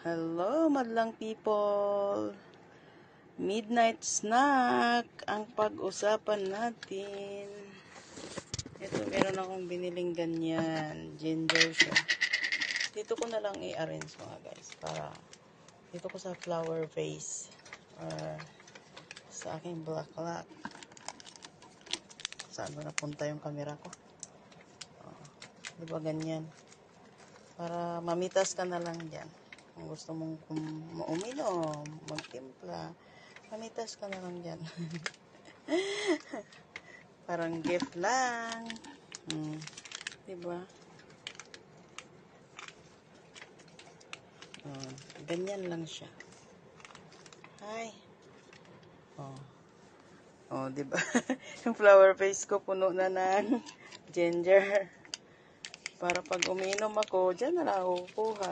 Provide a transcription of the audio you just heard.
Hello, madlang people. Midnight snack ang pag-usapan natin. Ito, meron akong biniling ganyan. Ginger siya. Dito ko na lang i-arrange mga guys. Para dito ko sa flower vase. Or sa aking bulaklak. Saan ba napunta yung camera ko? Diba ganyan? Para mamitas ka na lang dyan. Kung gusto mong uminom, magtimpla, mamitas ka na lang dyan. Parang gift lang. Diba? Ganyan lang siya. Hi. Diba? Yung flower vase ko puno na ng ginger. Para pag uminom ako, dyan na lang ako kukuha.